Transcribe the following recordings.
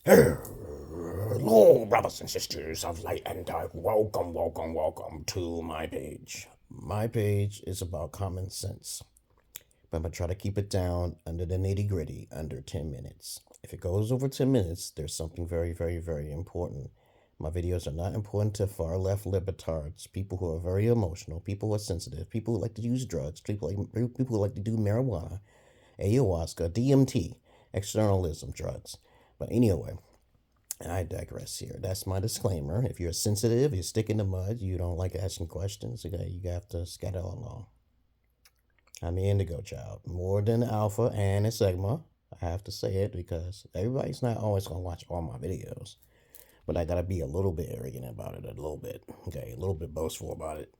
Hello, brothers and sisters of light and dark. Welcome to my page. My page is about common sense, but I'm going to try to keep it down under the nitty gritty, under 10 minutes. If it goes over 10 minutes, there's something very, very, very important. My videos are not important to far left libertards, people who are very emotional, people who are sensitive, people who like to use drugs, people who like to do marijuana, ayahuasca, DMT, externalism drugs. But anyway, I digress here. That's my disclaimer. If you're sensitive, you stick in the mud, you don't like asking questions, okay, you have to scatter along. I'm the indigo child. More than alpha and a sigma. I have to say it because everybody's not always going to watch all my videos. But I got to be a little bit arrogant about it, a little bit. Okay, a little bit boastful about it.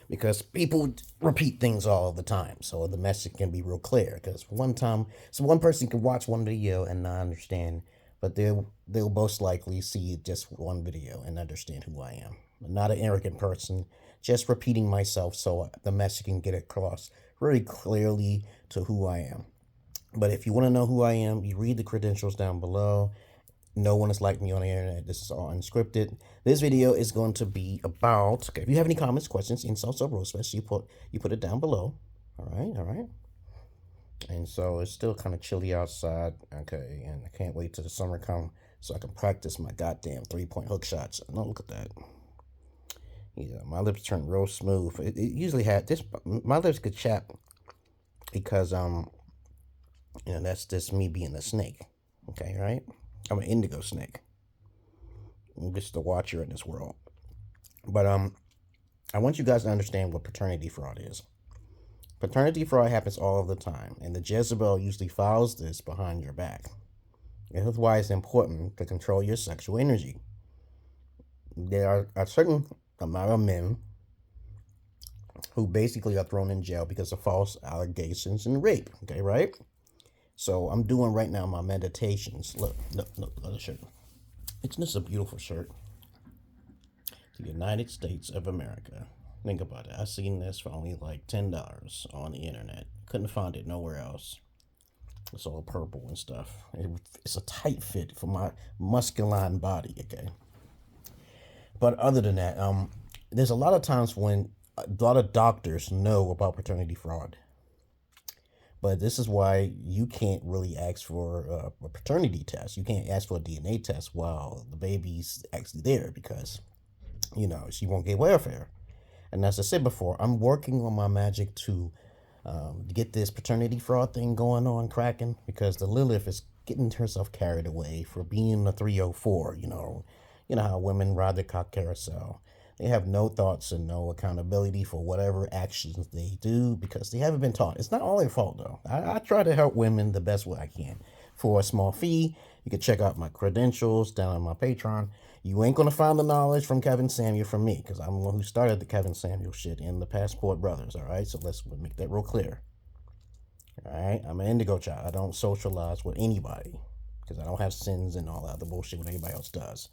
Because people repeat things all the time. So the message can be real clear. Because one person can watch one video and not understand. But they'll most likely see just one video and understand who I am. I'm not an arrogant person. Just repeating myself so the message can get across very clearly to who I am. But if you want to know who I am, you read the credentials down below. No one is like me on the internet. This is all unscripted. This video is going to be about, okay, if you have any comments, questions, insults, or roast, you put it down below. All right. And so it's still kind of chilly outside, okay, and I can't wait till the summer come so I can practice my goddamn 3-point hook shots. No, look at that. Yeah, my lips turn real smooth. It usually had this. My lips get chapped because that's just me being a snake. Okay, right? I'm an indigo snake. I'm just the watcher in this world. But I want you guys to understand what paternity fraud is. Paternity fraud happens all the time, and the Jezebel usually files this behind your back. And that's why it's important to control your sexual energy. There are a certain amount of men who basically are thrown in jail because of false allegations and rape. Okay, right? So I'm doing right now my meditations. Look, the shirt. Isn't this a beautiful shirt? The United States of America. Think about it. I seen this for only like $10 on the internet. Couldn't find it nowhere else. It's all purple and stuff. It's a tight fit for my musculine body, okay? But other than that, there's a lot of times when a lot of doctors know about paternity fraud. But this is why you can't really ask for a paternity test. You can't ask for a DNA test while the baby's actually there because, she won't get welfare. And as I said before, I'm working on my magic to get this paternity fraud thing going on, cracking, because the Lilith is getting herself carried away for being a 304, You know how women ride the cock carousel. They have no thoughts and no accountability for whatever actions they do because they haven't been taught. It's not all their fault, though. I try to help women the best way I can. For a small fee, you can check out my credentials down on my Patreon. You ain't going to find the knowledge from Kevin Samuel from me because I'm the one who started the Kevin Samuel shit in the Passport Brothers, all right? So let's make that real clear. All right? I'm an indigo child. I don't socialize with anybody because I don't have sins and all that other bullshit what everybody else does.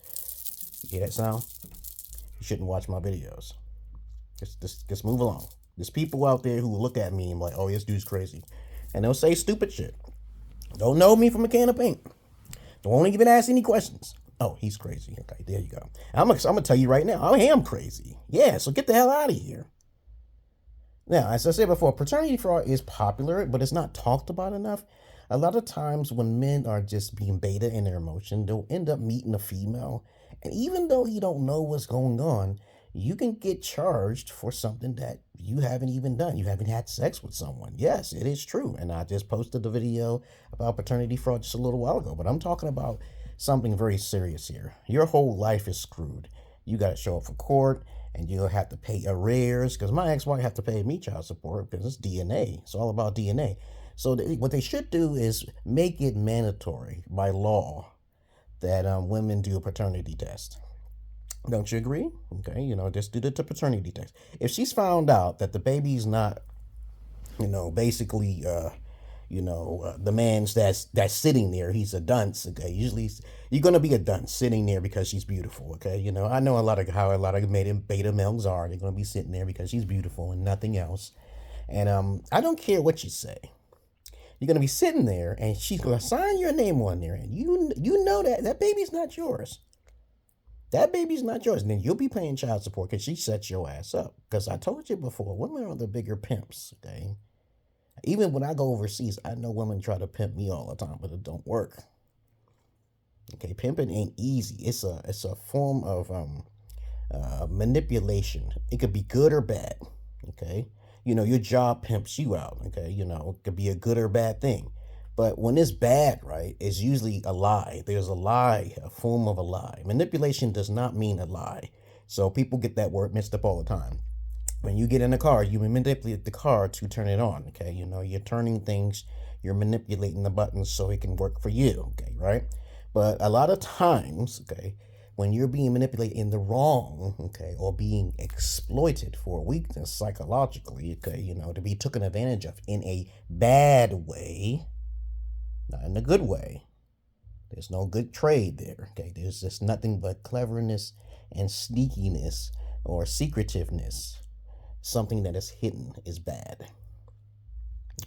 You hear that sound? You shouldn't watch my videos. Just move along. There's people out there who look at me and like, oh, this dude's crazy. And they'll say stupid shit. Don't know me from a can of paint. Don't even ask any questions. Oh, he's crazy. Okay, there you go. I'm gonna tell you right now, I am crazy. Yeah, so get the hell out of here. Now, as I said before, paternity fraud is popular, but it's not talked about enough. A lot of times when men are just being beta in their emotion, they'll end up meeting a female. And even though you don't know what's going on, you can get charged for something that you haven't even done. You haven't had sex with someone. Yes, it is true. And I just posted the video about paternity fraud just a little while ago. But I'm talking about something very serious here. Your whole life is screwed. You got to show up for court and you'll have to pay arrears because my ex-wife have to pay me child support because it's DNA. It's all about DNA. So what they should do is make it mandatory by law that women do a paternity test. Don't you agree? Okay, just do the paternity test. If she's found out that the baby's not, basically, the man's that's sitting there, he's a dunce. Okay, usually you're gonna be a dunce sitting there because she's beautiful. Okay, I know how a lot of beta males are. They're gonna be sitting there because she's beautiful and nothing else. And I don't care what you say. You're gonna be sitting there, and she's gonna sign your name on there, and you know that baby's not yours. That baby's not yours. And then you'll be paying child support because she sets your ass up. Because I told you before, women are the bigger pimps, okay? Even when I go overseas, I know women try to pimp me all the time, but it don't work. Okay, pimping ain't easy. It's a form of manipulation. It could be good or bad, okay? Your job pimps you out, okay? It could be a good or bad thing. But when it's bad, right, it's usually a lie. There's a lie, a form of a lie. Manipulation does not mean a lie. So people get that word mixed up all the time. When you get in a car, you manipulate the car to turn it on, okay? You're turning things, you're manipulating the buttons so it can work for you, okay, right? But a lot of times, okay, when you're being manipulated in the wrong, okay, or being exploited for weakness psychologically, okay, to be taken advantage of in a bad way, not in a good way. There's no good trade there, okay? There's just nothing but cleverness and sneakiness or secretiveness. Something that is hidden is bad,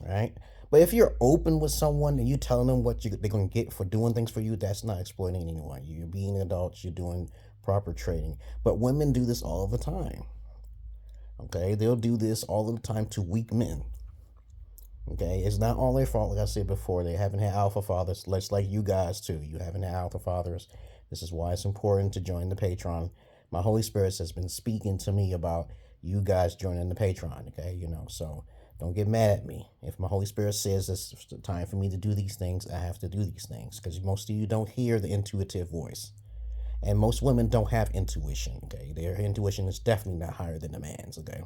right? But if you're open with someone and you're telling them what they're going to get for doing things for you, that's not exploiting anyone. You're being adults, you're doing proper trading. But women do this all the time, okay? They'll do this all the time to weak men. Okay, it's not all their fault. Like I said before, they haven't had alpha fathers. Less like you guys too. You haven't had alpha fathers. This is why it's important to join the Patreon. My Holy Spirit has been speaking to me about you guys joining the Patreon. Okay, so don't get mad at me. If my Holy Spirit says it's time for me to do these things, I have to do these things because most of you don't hear the intuitive voice, and most women don't have intuition. Okay, their intuition is definitely not higher than a man's. Okay.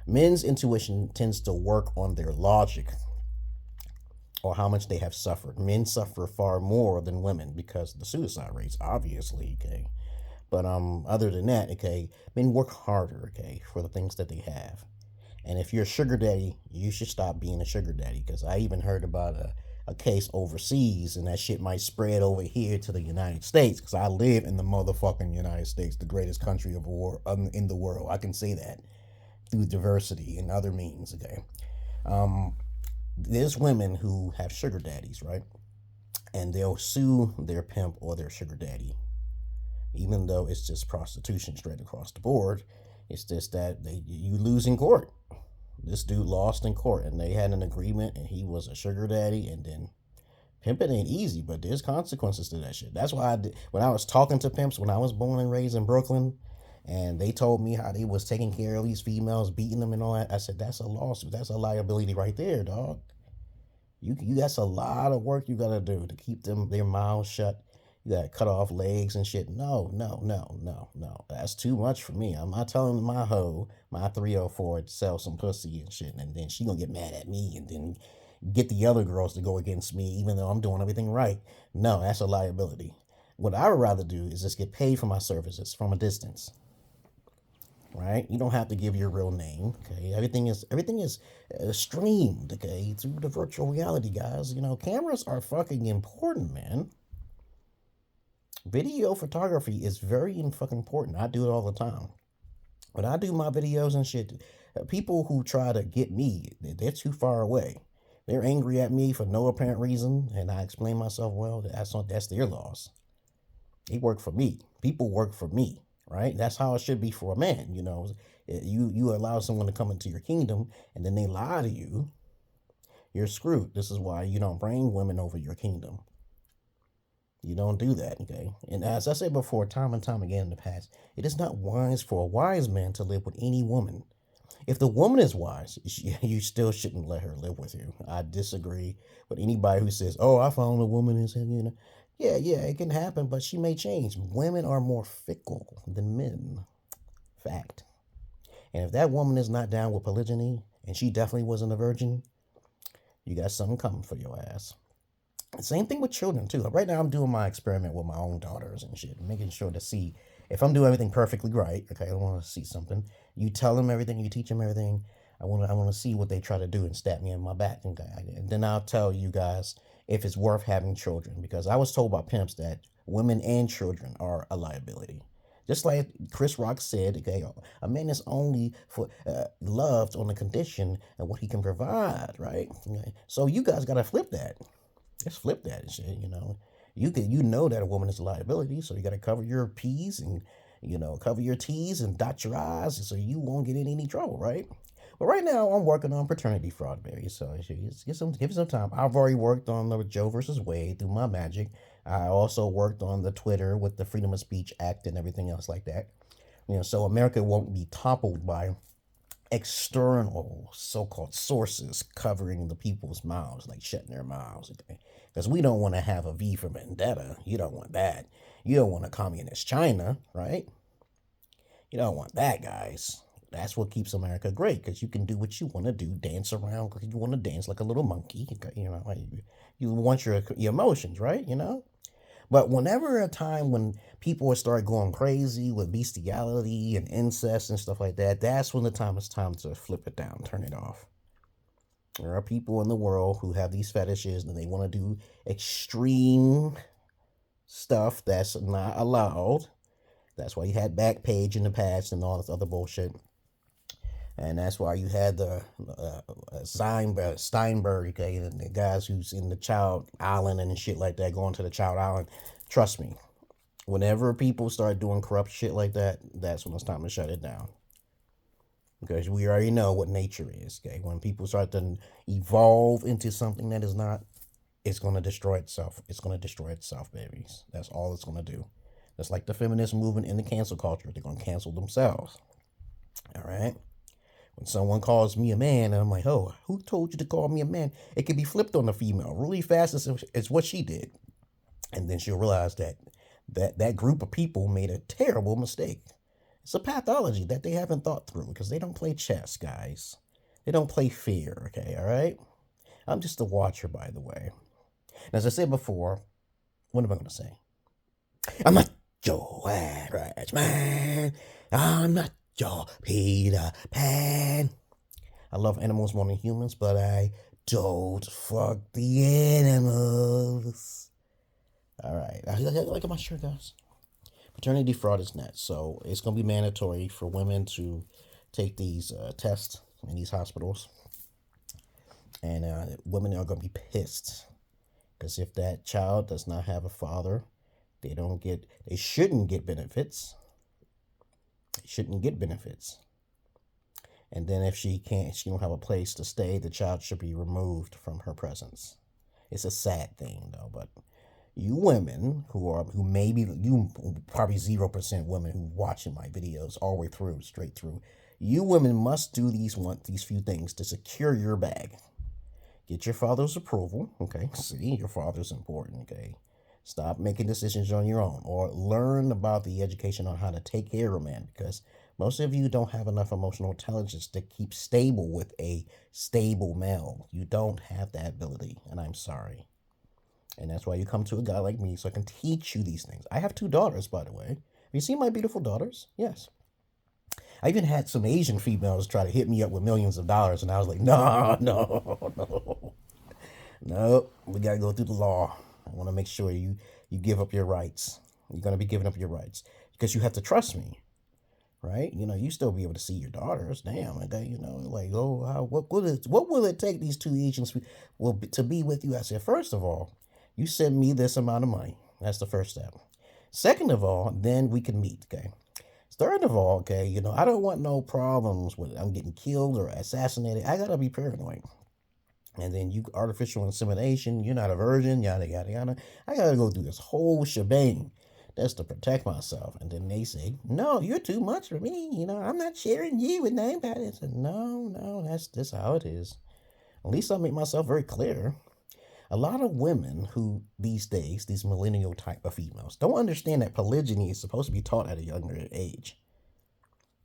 Men's intuition tends to work on their logic or how much they have suffered. Men suffer far more than women because of the suicide rates, obviously, okay? But other than that, okay, men work harder, okay, for the things that they have. And if you're a sugar daddy, you should stop being a sugar daddy because I even heard about a case overseas and that shit might spread over here to the United States because I live in the motherfucking United States, the greatest country of in the world. I can say that. Through diversity and other means, okay? There's women who have sugar daddies, right? And they'll sue their pimp or their sugar daddy. Even though it's just prostitution straight across the board, it's just that you lose in court. This dude lost in court, and they had an agreement, and he was a sugar daddy, and then pimping ain't easy, but there's consequences to that shit. That's why when I was talking to pimps, when I was born and raised in Brooklyn, and they told me how they was taking care of these females, beating them and all that. I said, that's a lawsuit. That's a liability right there, dog. You that's a lot of work you got to do to keep their mouths shut. You got to cut off legs and shit. No. That's too much for me. I'm not telling my hoe, my 304, to sell some pussy and shit. And then she going to get mad at me and then get the other girls to go against me even though I'm doing everything right. No, that's a liability. What I would rather do is just get paid for my services from a distance. Right? You don't have to give your real name. Okay, everything is streamed. Okay, through the virtual reality, guys. Cameras are fucking important, man. Video photography is very fucking important. I do it all the time. When I do my videos and shit, people who try to get me, they're too far away. They're angry at me for no apparent reason, and I explain myself well. That's their loss. They work for me. People work for me. Right? That's how it should be for a man. You allow someone to come into your kingdom and then they lie to you, you're screwed. This is why you don't bring women over your kingdom. You don't do that, okay? And as I said before, time and time again in the past, it is not wise for a wise man to live with any woman. If the woman is wise, you still shouldn't let her live with you. I disagree with anybody who says, oh, I found a woman and Yeah, it can happen, but she may change. Women are more fickle than men. Fact. And if that woman is not down with polygyny, and she definitely wasn't a virgin, you got something coming for your ass. Same thing with children, too. Right now, I'm doing my experiment with my own daughters and shit, making sure to see if I'm doing everything perfectly right. Okay, I want to see something. You tell them everything, you teach them everything. I want to see what they try to do and stab me in my back. And then I'll tell you guys if it's worth having children. Because I was told by pimps that women and children are a liability. Just like Chris Rock said, okay, a man is only for loved on the condition and what he can provide, right? Okay. So you guys gotta flip that. Just flip that and shit. You know that a woman is a liability, so you gotta cover your P's and cover your T's and dot your I's, so you won't get in any trouble, right? But right now, I'm working on paternity fraud, baby. So give it some time. I've already worked on the Joe versus Wade through my Magik. I also worked on the Twitter with the Freedom of Speech Act and everything else like that. So America won't be toppled by external so-called sources covering the people's mouths, like shutting their mouths. Okay? Because we don't want to have a V for Vendetta. You don't want that. You don't want a communist China, right? You don't want that, guys. That's what keeps America great, because you can do what you want to do, dance around because you want to dance like a little monkey. You want your emotions, right? But whenever a time when people start going crazy with bestiality and incest and stuff like that, that's when it's time to flip it down, turn it off. There are people in the world who have these fetishes and they want to do extreme stuff that's not allowed. That's why you had Backpage in the past and all this other bullshit. And that's why you had the Steinberg, okay, and the guys who's in the Child Island and shit like that, going to the Child Island. Trust me, whenever people start doing corrupt shit like that, that's when it's time to shut it down. Because we already know what nature is, okay? When people start to evolve into something that is not, it's going to destroy itself. It's going to destroy itself, babies. That's all it's going to do. That's like the feminist movement in the cancel culture. They're going to cancel themselves. All right? When someone calls me a man, and I'm like, oh, who told you to call me a man? It can be flipped on the female really fast as what she did. And then she'll realize that group of people made a terrible mistake. It's a pathology that they haven't thought through, because they don't play chess, guys. They don't play fair, okay, all right? I'm just a watcher, by the way. And as I said before, what am I going to say? I'm not your average man. I'm not your Peter Pan. I love animals more than humans, but I don't fuck the animals. All right. Look at my shirt, guys. Paternity fraud is next. So it's going to be mandatory for women to take these tests in these hospitals. And women are going to be pissed. Because if that child does not have a father, they shouldn't get benefits. They shouldn't get benefits. And then if she don't have a place to stay, the child should be removed from her presence. It's a sad thing, though. But you women you probably 0% women who watching my videos all the way through, straight through. You women must do these few things to secure your bag. Get your father's approval, okay? See, your father's important, okay? Stop making decisions on your own, or learn about the education on how to take care of a man, because most of you don't have enough emotional intelligence to keep stable with a stable male. You don't have that ability, and I'm sorry. And that's why you come to a guy like me, so I can teach you these things. I have 2 daughters, by the way. Have you seen my beautiful daughters? Yes. I even had some Asian females try to hit me up with millions of dollars, and I was like, no. We got to go through the law. I want to make sure you give up your rights. You're going to be giving up your rights because you have to trust me, right? You still be able to see your daughters. Damn, what will it take these 2 Asians to be with you? I said, first of all, you send me this amount of money. That's the first step. Second of all, then we can meet, okay? Third of all, okay, I don't want no problems with I'm getting killed or assassinated. I got to be paranoid. And then artificial insemination, you're not a virgin, yada, yada, yada. I got to go through this whole shebang just to protect myself. And then they say, no, you're too much for me. I'm not sharing you with nobody. I said, no, that's how it is. At least I make myself very clear. A lot of women who these days, these millennial type of females, don't understand that polygyny is supposed to be taught at a younger age.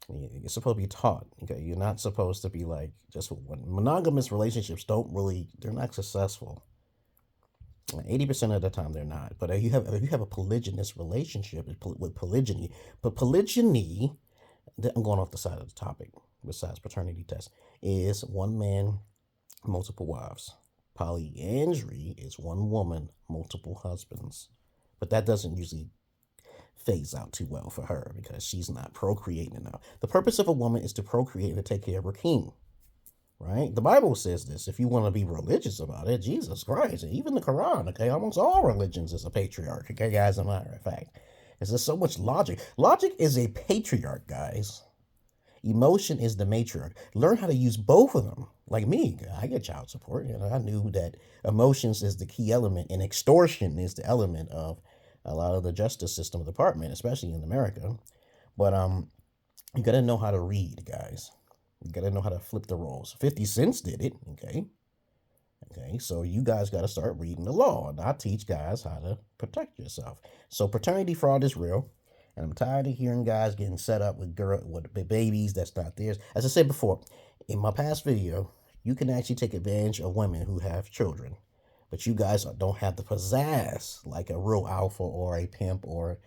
It's supposed to be taught. Okay, you're not supposed to be like just one. Monogamous relationships they're not successful. 80% of the time they're not. But if you have a polygynous relationship with polygyny, but polygyny, I'm going off the side of the topic. Besides paternity test, is one man, multiple wives. Polyandry is one woman, multiple husbands. But that doesn't usually phase out too well for her because she's not procreating enough. The purpose of a woman is to procreate and to take care of her king, right? The Bible says this. If you want to be religious about it, Jesus Christ, and even the Quran, okay, almost all religions is a patriarch, okay, guys, as a matter of fact. There's just so much logic. Logic is a patriarch, guys. Emotion is the matriarch. Learn how to use both of them. Like me, I get child support. I knew that emotions is the key element, and extortion is the element of a lot of the justice system department, especially in America. But you gotta know how to read, guys. You gotta know how to flip the roles. 50 Cent did it, okay? Okay, so you guys gotta start reading the law, and I teach guys how to protect yourself. So paternity fraud is real. And I'm tired of hearing guys getting set up with babies that's not theirs. As I said before, in my past video, you can actually take advantage of women who have children. But you guys don't have the pizzazz like a real alpha or a pimp or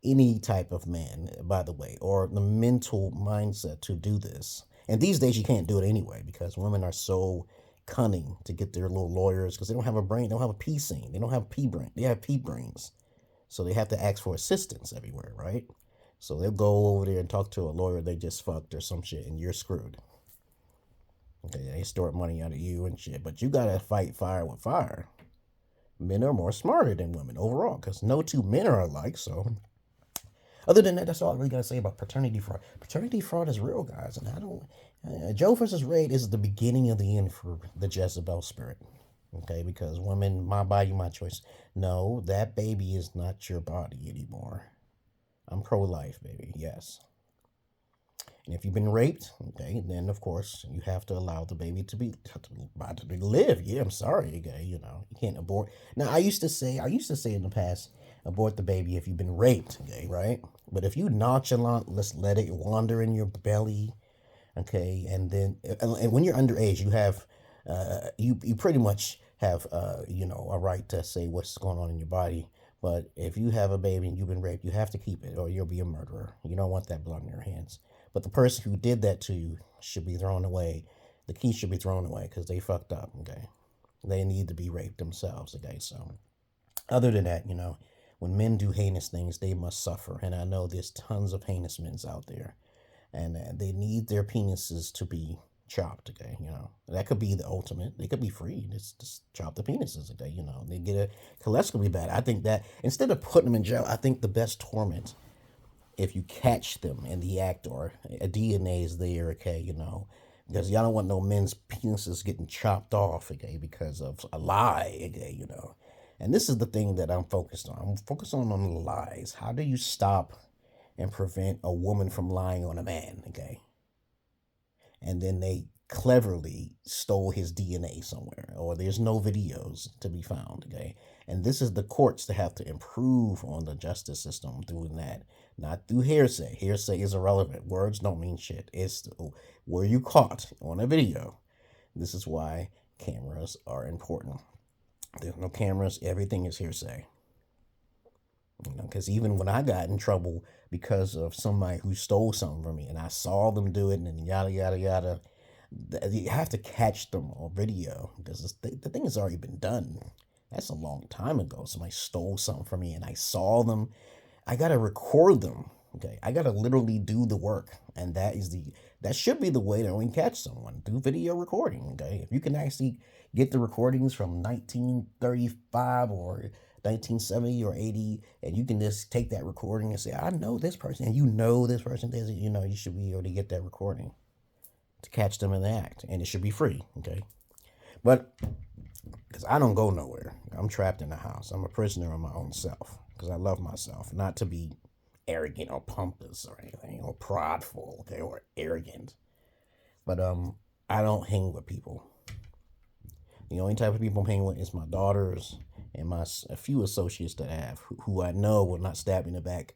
any type of man, by the way, or the mental mindset to do this. And these days you can't do it anyway because women are so cunning to get their little lawyers because they don't have a brain. They don't have a P scene. They don't have P brain. They have P brains. So they have to ask for assistance everywhere, right? So they'll go over there and talk to a lawyer they just fucked or some shit, and you're screwed. Okay, they extort money out of you and shit, but you gotta fight fire with fire. Men are more smarter than women overall, because no two men are alike, so. Other than that, that's all I really gotta say about paternity fraud. Paternity fraud is real, guys, and I don't. Joe versus Raid is the beginning of the end for the Jezebel spirit. Okay, because women, my body, my choice. No, that baby is not your body anymore. I'm pro-life, baby, yes. And if you've been raped, okay, then of course you have to allow the baby to live. Yeah, I'm sorry, okay, you can't abort. Now, I used to say in the past, abort the baby if you've been raped, okay, right? But if you nonchalant, let's let it wander in your belly, okay, and then, and when you're underage, you have, you pretty much have a right to say what's going on in your body. But if you have a baby and you've been raped, you have to keep it or you'll be a murderer. You don't want that blood in your hands. But the person who did that to you should be thrown away. The key should be thrown away because they fucked up, okay? They need to be raped themselves, okay? So other than that, when men do heinous things, they must suffer. And I know there's tons of heinous men out there. And they need their penises to be chopped, okay, that could be the ultimate. They could be free. Just chop the penises, okay, they get a cholesterol bad. I think that instead of putting them in jail, I think the best torment if you catch them in the act or a DNA is there, okay, because y'all don't want no men's penises getting chopped off, okay, because of a lie, okay, And this is the thing that I'm focused on. I'm focused on the lies. How do you stop and prevent a woman from lying on a man, okay? And then they cleverly stole his DNA somewhere, or there's no videos to be found, okay? And this is the courts that have to improve on the justice system doing that, not through hearsay. Hearsay is irrelevant. Words don't mean shit. It's were you caught on a video? This is why cameras are important. There's no cameras. Everything is hearsay. Because even when I got in trouble because of somebody who stole something from me and I saw them do it and yada, yada, yada, you have to catch them on video because the thing has already been done. That's a long time ago. Somebody stole something from me and I saw them. I got to record them. Okay. I got to literally do the work. And that should be the way that we catch someone, do video recording. Okay. If you can actually get the recordings from 1935 or 1970 or 80, and you can just take that recording and say, I know this person, and this person does it, you should be able to get that recording to catch them in the act, and it should be free, okay? But, because I don't go nowhere. I'm trapped in the house. I'm a prisoner of my own self, because I love myself, not to be arrogant or pompous or anything, or prideful, okay, or arrogant. But, I don't hang with people. The only type of people I'm hanging with is my daughters and a few associates that I have who I know will not stab me in the back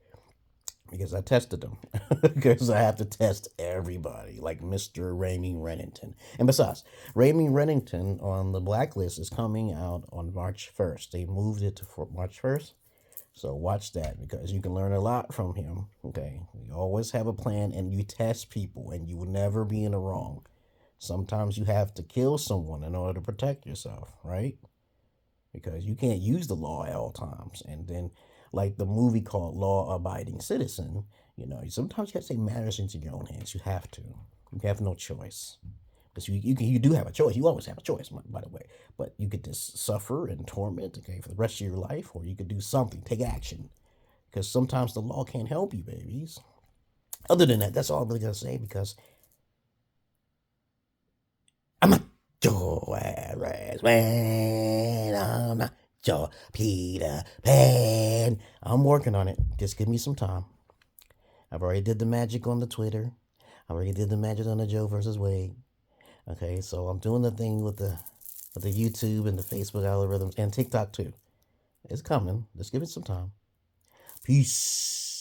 because I tested them. Because I have to test everybody, like Mr. Raymond Rennington. And besides, Raymond Rennington on the blacklist is coming out on March 1st. They moved it to March 1st. So watch that because you can learn a lot from him. Okay. You always have a plan and you test people and you will never be in the wrong. Sometimes you have to kill someone in order to protect yourself, right? Because you can't use the law at all times. And then like the movie called Law Abiding Citizen. Sometimes you have to take matters into your own hands. You have to. You have no choice. Because you do have a choice. You always have a choice, by the way. But you could just suffer and torment, okay, for the rest of your life, or you could do something, take action. Because sometimes the law can't help you, babies. Other than that, that's all I'm really going to say, because I'm not your ass man. I'm not your Peter Pan. I'm working on it. Just give me some time. I've already did the magic on the Twitter. I already did the magic on the Joe versus Wade. Okay, so I'm doing the thing with the YouTube and the Facebook algorithms and TikTok too. It's coming. Just give it some time. Peace.